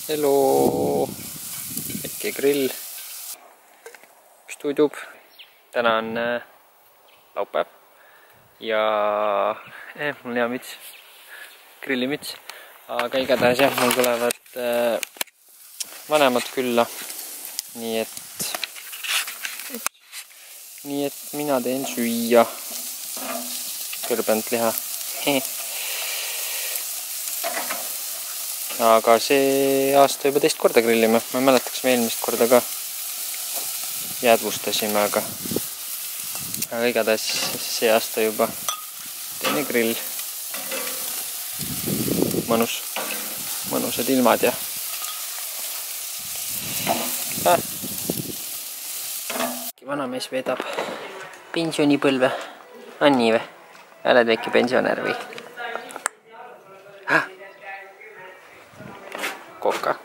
Hello, väike grill, üks tudub. Täna on laupäev ja mul on hea müts, grillimüts, aga igatahes jah, mul tulevad vanemad külla, nii et mina teen süüa kõrbenud liha. Aga see aasta juba teist korda grillime. Ma ei mäleta, kas me eelmist korda ka jäädvustasime, aga igatahes see aasta juba teine grill. Mõnusad ilmad ja vanamees veedab pensionipõlve. On nii või? Oled väike pensionär või? Koka.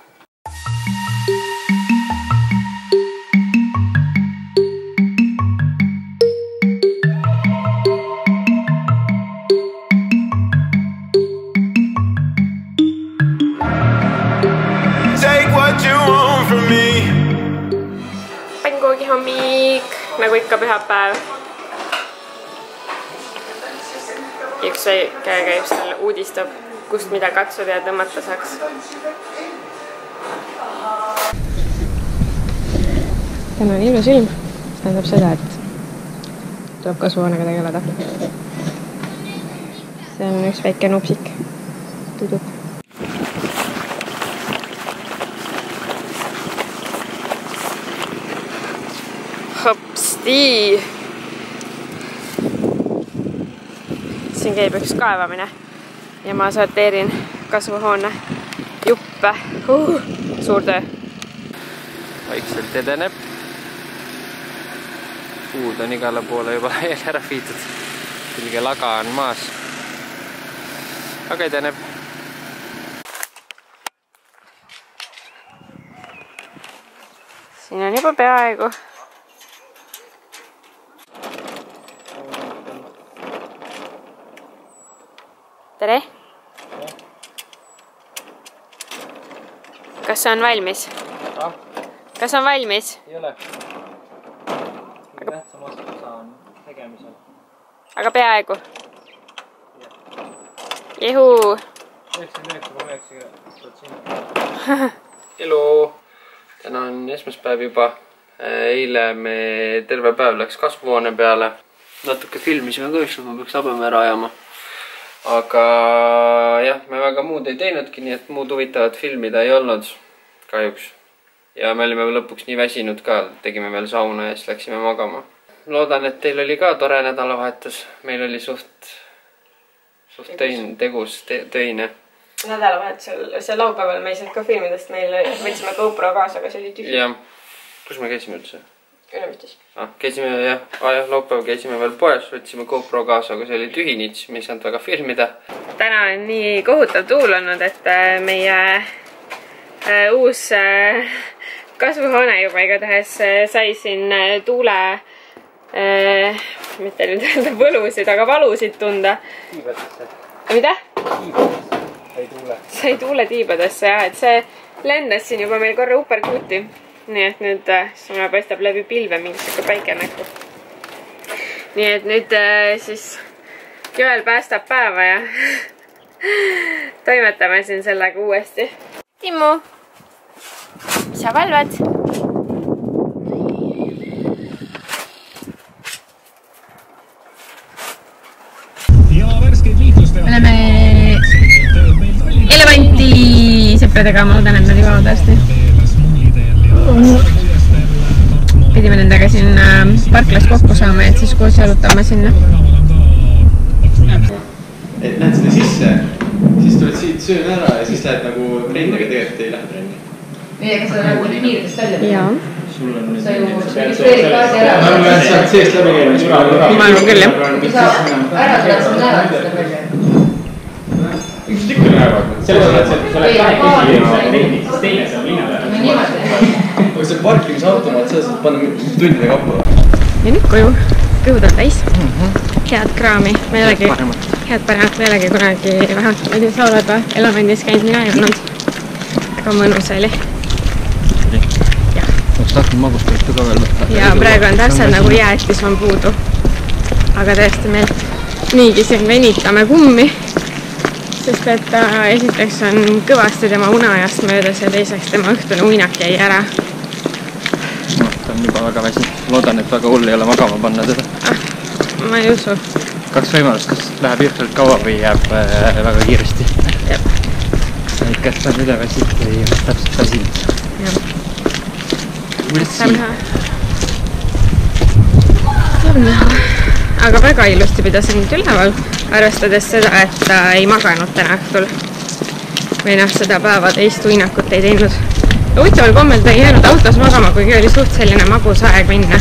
Pannkuugi hommik, nagu ikka pühapäev. Üks käe käib seal uudistab, kust mida katsuda ja tõmmata saaks. Täna on ilus ilm, see tähendab seda, et tuleb kasvuhoonega tegeleda. See on üks väike nupsik. Tudub. Hopsti! Siin käib üks kaevamine ja ma sorteerin kasvuhoone juppe. Suur töö. Vaikselt edeneb. Puud on igale poole juba ära viidud. Külge laga on maas. Aga edeneb. Siin on juba peaaegu. Tere! Kas on valmis? Kas on valmis? Ei ole. Kõige tähtsam osa on tegemisel. Aga peaaegu. Juhuu! 99,9%. Elu! Täna on esmaspäev juba. Eile me terve päev läks kasvuhoone peale. Natuke filmisime ka, ükskord ma peaks habeme ära ajama. Aga jah, me väga muud ei teinudki, nii et muud huvitavat filmida ei olnud kahjuks. Ja me olime lõpuks nii väsinud ka, tegime veel sauna ja siis läksime magama. Loodan, et teil oli ka tore nädalavahetus. Meil oli suht töine. Nädalavahetusel, see laupäeval me ei saanud ka filmidest, meil võtsime GoPro kaasa, aga see oli tühi. Ja, kus me käisime üldse? Ülemistis. Käisime jah, laupäev käisime veel poes, võtsime GoPro kaasa, aga see oli tühi nits, me ei saanud väga filmida. Täna on nii kohutav tuul olnud, et meie uus kasvuhoone juba igatahes sai siin tuule, mitte nüüd öelda võlusid, aga valusid tunda. Tiibadesse. Mida? Tiibadesse. Sai tuule tiibadesse, jah, et see lendas siin juba meil korra uperkuuti. Nii et nüüd mulle paistab läbi pilve mingisugune päike näkku. Nii et nüüd siis Joel päästab päeva ja toimetame siin sellega uuesti. Timmu, mis sa valvad? Me oleme elevanti sõpradega, ma loodan, et nad ei vaada hästi. Pidime nendega siin parklas kokku saama, et siis koos jalutama sinna. Et lähed sinna sisse, siis tuled siit söön ära ja siis lähed nagu trenni, aga tegelikult ei lähe trenni. Nii, aga sa nagu piiridest välja? Jaa. Sul on nüüd... Sa ju registreerid ära. Ma arvan, et saad seest läbi käima. Ma arvan küll, jah. Kui sa ära tuled, sa näevad seda välja. Üks tükk on näevad. Selles mõttes, et sa oled kahekesi trennis, siis teine see on linna peal. No niimoodi. Aga see parkimisautomaat, seda saad panna tundide kappa. Ja nüüd koju. Kõhud on täis. Head kraami. Ma ei olegi head paremat, ma ei olegi kunagi vähemalt, ma ei tea, sa oled või? Elemendis käinud, mina ei olnud. Väga mõnus oli. Oleks tahtnud magustöötu ka veel võtta. Ja praegu on täpselt nagu jäätis on puudu. Aga tõesti meil niigi siin venitame kummi. Sest et esiteks on kõvasti tema uneajast möödas ja teiseks tema õhtune uinak jäi ära. Ta on juba väga väsinud. Loodan, et väga hull ei ole magama panna teda. Ma ei usu. Kaks võimalust, kas läheb jõhkralt kaua või jääb väga kiiresti. Kas ta on üle väsinud või täpselt väsinud. Saab näha. Aga väga ilusti pidas end üleval, arvestades seda, et ta ei maganud täna õhtul. Või seda päeva teist uinakut ei teinud. Huvitaval kommel ta ei jäänud autos magama, kuigi oli suht selline magus aeg minna.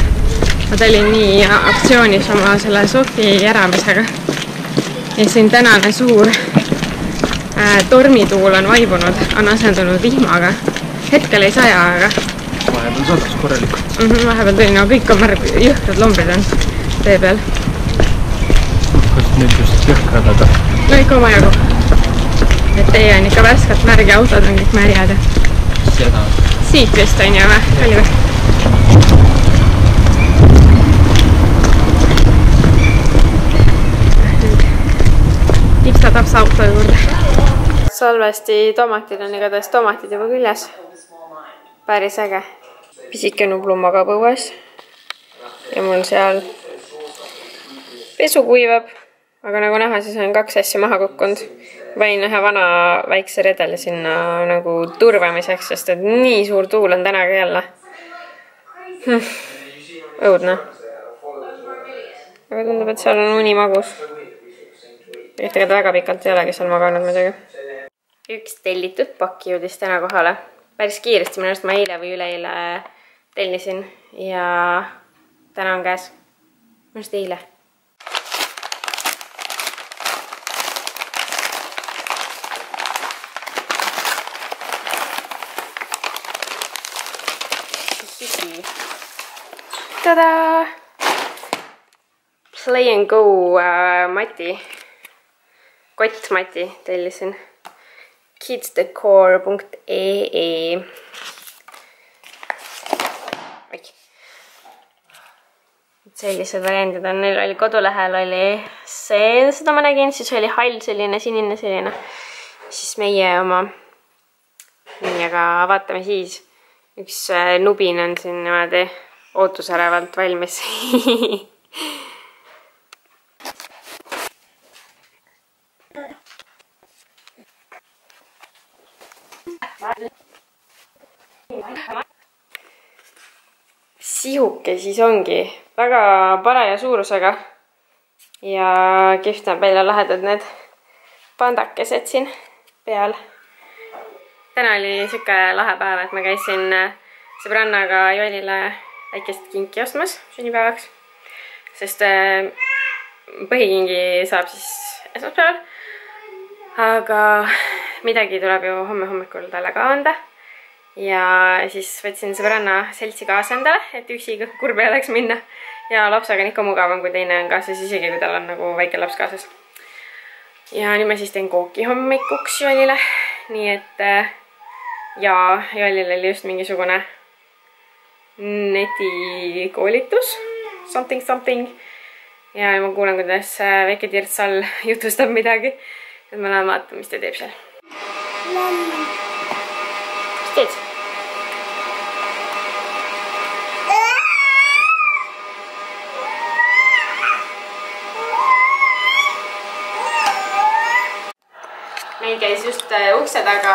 Ta oli nii aktsioonis oma selle Sofi järamisega. Ja siin tänane suur tormituul on vaibunud, on asendunud vihmaga. Hetkel ei saja, aga vahepeal sadas korralikult. Vahepeal tuli, no kõik on jõhkrad lombrid on tee peal. Kas nüüd just jõhkrad, aga? No ikka omajagu. Et teie on ikka värskalt märg ja autod on kõik märjad. Seda. Siit vist on ju või? Oli või? Tipsa tapsa auto juurde. Salvesti tomatid on igatahes tomatid juba küljes. Päris äge. Pisike nublummaga põues. Ja mul seal pesu kuivab. Aga nagu näha, siis on kaks asja maha kukkunud. Panin ühe vana väikse redeli sinna nagu turvamiseks, sest et nii suur tuul on täna ka jälle. Õudne. Aga tundub, et seal on uni magus. Tegelikult väga pikalt ei olegi seal maganud muidugi. Üks tellitud pakki jõudis täna kohale. Päris kiiresti, minu arust ma eile või üleeile tellisin ja täna on käes. Minu arust eile. Tada! Play and go mati. Kott mati tellisin. kidsdecor.ee Sellised variandid on. Neil oli kodulehel oli see, seda ma nägin, siis oli hall selline, sinine selline. Siis meie oma. Nii, aga vaatame siis. Üks nubin on siin niimoodi ootusärevalt valmis. Sihuke siis ongi väga paraja suurusega ja kihvt on välja lahedad need pandakesed siin peal. Täna oli siuke lahe päev, et ma käisin sõbrannaga Joelile väikest kinki ostmas sünnipäevaks, sest põhikingi saab siis esmaspäeval, aga midagi tuleb ju homme hommikul talle ka anda ja siis võtsin sõbranna seltsi kaasa endale, et üksi kurb ei oleks minna ja lapsega on ikka mugavam, kui teine on kaasas, isegi kui tal on nagu väike laps kaasas. Ja nüüd ma siis teen kooki hommikuks Joelile, nii et ja Joelil oli just mingisugune netikoolitus, something ja ma kuulen, kuidas väike Tirtsal jutustab midagi, et ma lähen vaatan, mis ta teeb seal. Mis teed? Meil käis just ukse taga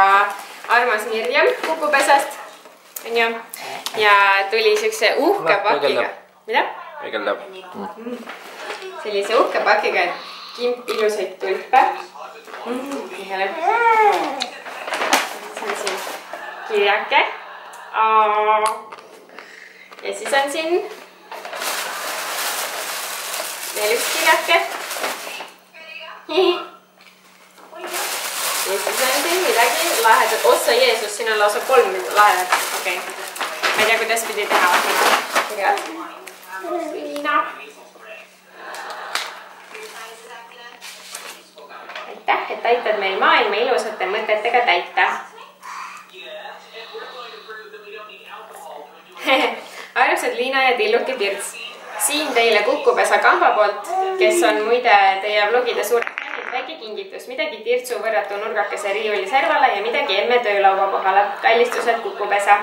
armas Mirjam kukupesast, on ju, ja tuli siukse uhke pakiga. Mida? Peegeldab. Sellise uhke pakiga, et kimp ilusaid tulpe. See on siin kirjake. Ja siis on siin veel üks kirjake. Ja siis on siin midagi lahedat. Ossa Jeesus, siin on lausa 3 lahedat. Okei. Ma ei tea, kuidas pidi teha. Liina. Aitäh, et aitad meil maailma ilusate mõtetega täita. Liina ja Tilluki Pirts. Siin teile Kukupesa kamba poolt, kes on muide teie vlogide suured fännid, väike kingitus, midagi Tirtsu võrratu nurgakese riiuli servale ja midagi emme töölaua kohale. Kallistused Kukupesa.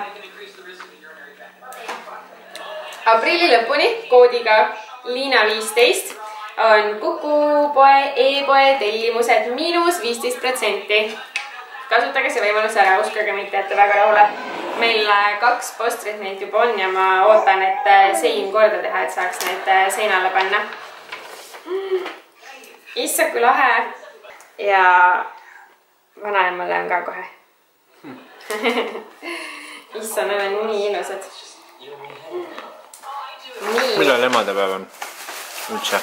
Aprilli lõpuni koodiga Liina15 on Kukupoe e-poe tellimused -15%. Kasutage see võimalus ära, uskuge mitte, et te väga rahule. Meil 2 postrit neid juba on ja ma ootan, et sein korda teha, et saaks need seinale panna. Issa kui lahe. Ja vanaemale on ka kohe. Issa, need on nii ilusad. Millal emadepäev on? Üldse?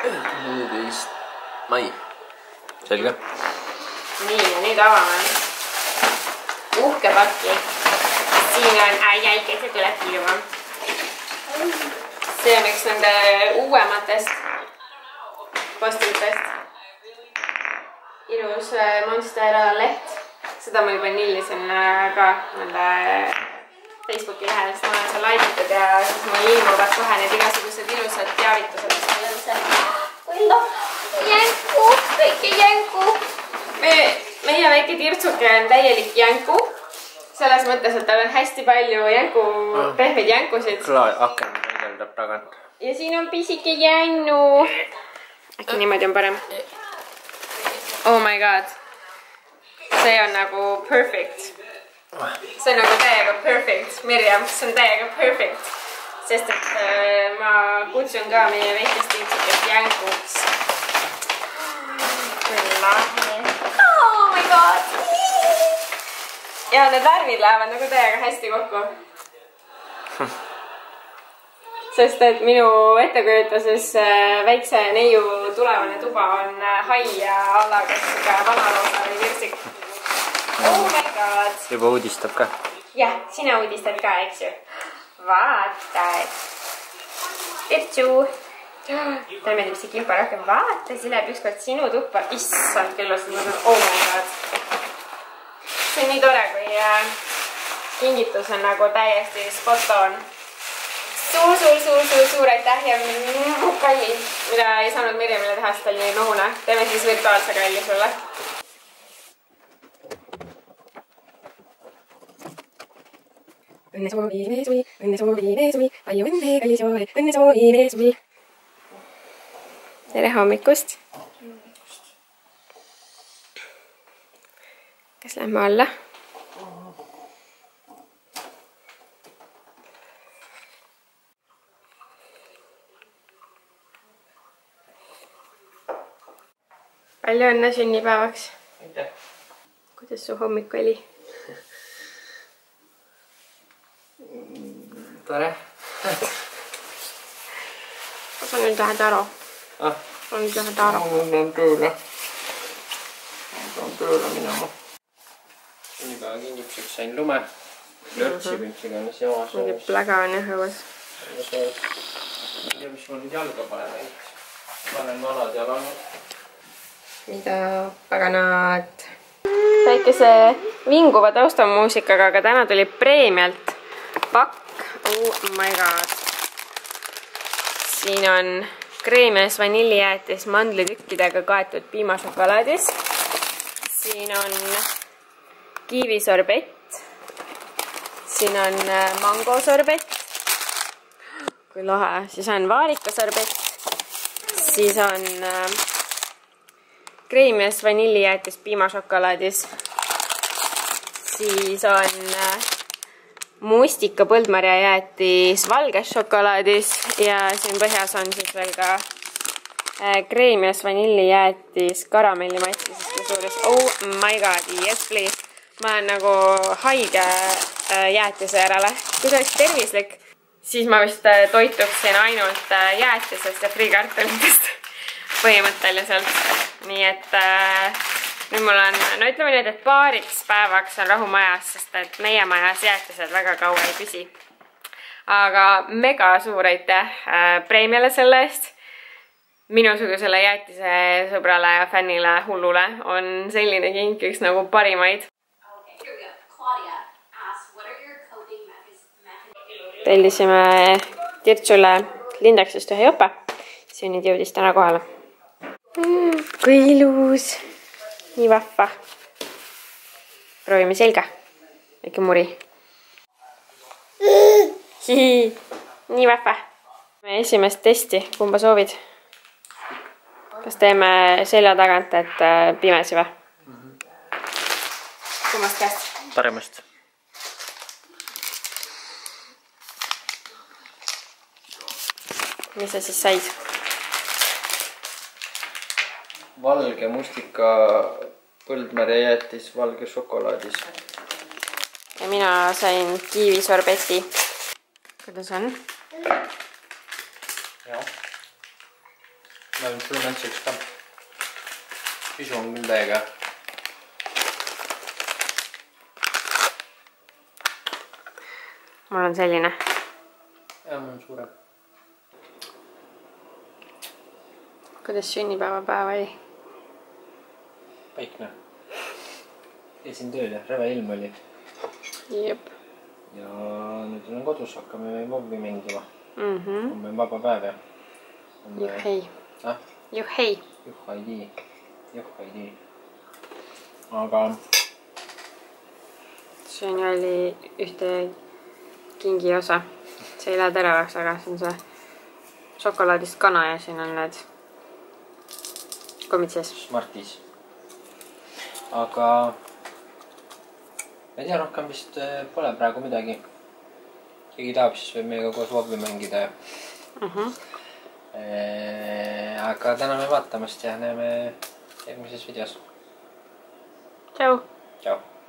14. mai. Selge. Nii, ja nüüd avame uhke pakki. Siin on jäikese tuleb ilma. See on üks nende uuematest postritest. Ilus Monster leht. Seda ma juba nillisin ka nende Facebooki lehel, sest ma olen seal laiditud ja siis mul ilmuvad kohe need igasugused ilusad teavitused. Jänku, väike jänku. Meie väike tirtsuke on täielik jänku. Selles mõttes, et tal on hästi palju pehmeid jänkusid. Aken peegeldab tagant. Ja siin on pisike jännu. Äkki niimoodi on parem. Oh my god. See on nagu perfect. See on nagu täiega perfect. Mirjam, see on täiega perfect. Sest et ma kutsun ka meie väikest tirtsukest jänkuks. Oh my god. Ja need värvid lähevad nagu täiega hästi kokku. Sest et minu ettekujutuses väikse neiu tulevane tuba on hai ja alla kas vanaloosa või virsik. Oh my god. Juba uudistab ka. Jah, sina uudistad ka, eks ju. Vaata. Tirtsu. Teeme meeldib see kilpa rohkem. Vaata, see läheb ükskord sinu tuppa. Issand küll, oh my god. See on nii tore, kui kingitus on nagu täiesti spot on. Suur aitäh ja kalli, mida ei saanud Mirjamile teha, sest oli nii nohune. Teeme siis virtuaalse kalli sulle. Õnne soovime sul, palju õnne, kallis joole, õnne soovime sul. Tere hommikust. Kas lähme alla? Palju õnne sünnipäevaks. Aitäh. Kuidas su hommik oli? Tore. Sa nüüd lähed ära. Sa nüüd lähed ära. Ma pean tööle. Minema. Sünnipäeva kingituseks sain lume. Lörtsi püntsiga on see omas. Mingi pläga on jah õues. Ma ei tea, mis ma nüüd jalga panen. Panen vanad jalanud. Mida paganad. Väikese vinguva taustamuusikaga, aga täna tuli preemialt pakk. Oh my god. Siin on kreemes vanillijäätis mandlitükkidega kaetud piimašokolaadis. Siin on kiivisorbett. Siin on mangosorbett. Kui lahe. Siis on vaarikasorbett. Siis on kreemes vanillijäätis piimašokolaadis. Siis on mustika põldmarjajäätis valges šokolaadis ja siin põhjas on siis veel ka kreemes vanillijäätis karamellimatsises kusjuures. Oh my god, yes please. Ma olen nagu haige jäätise järele. Kui see oleks tervislik, siis ma vist toituksin ainult jäätisest ja friikartulitest põhimõtteliselt. Nii et nüüd mul on, no ütleme nüüd, et paariks päevaks on rahu majas, sest et meie majas jäätised väga kaua ei püsi. Aga mega suur aitäh preemiale selle eest. Minusugusele jäätise sõbrale ja fännile hullule on selline kink üks nagu parimaid. tellisime Tirtsule Lindexist ühe jope. See nüüd jõudis täna kohale. Kui ilus! Nii vahva. Proovime selga. Väike muri. Nii vahva. Esimest testi. Kumba soovid? Kas teeme selja tagant, et pimesi või? Kummast käest? Paremast. Mis sa siis said? Valge mustika põldmärjajätis valge šokolaadis. Ja mina sain kiivisorbeti. Kuidas on? Jah. Ma olen sulle mäntsiks ka. Isu on küll täiega. Mul on selline. Ja, mul on suurem. Kuidas sünnipäevapäev oli? Paikne. Esin tööl ja rõve ilm oli. Jep. Ja nüüd olen kodus, hakkame vovvi mängima. Mhm. On vaba päev ja. Juhhei. Ah? Juhhei. Juhhaidi. Juhhaidi. Aga... See oli ühte kingi osa. See ei lähe teravaks, aga see on see šokolaadist kana ja siin on need kommid sees. Smartis. Aga... Ma ei tea, rohkem vist pole praegu midagi. Keegi tahab, siis võib meiega koos vovvi mängida. Aga täname vaatamast ja näeme järgmises videos. Tšau! Tšau!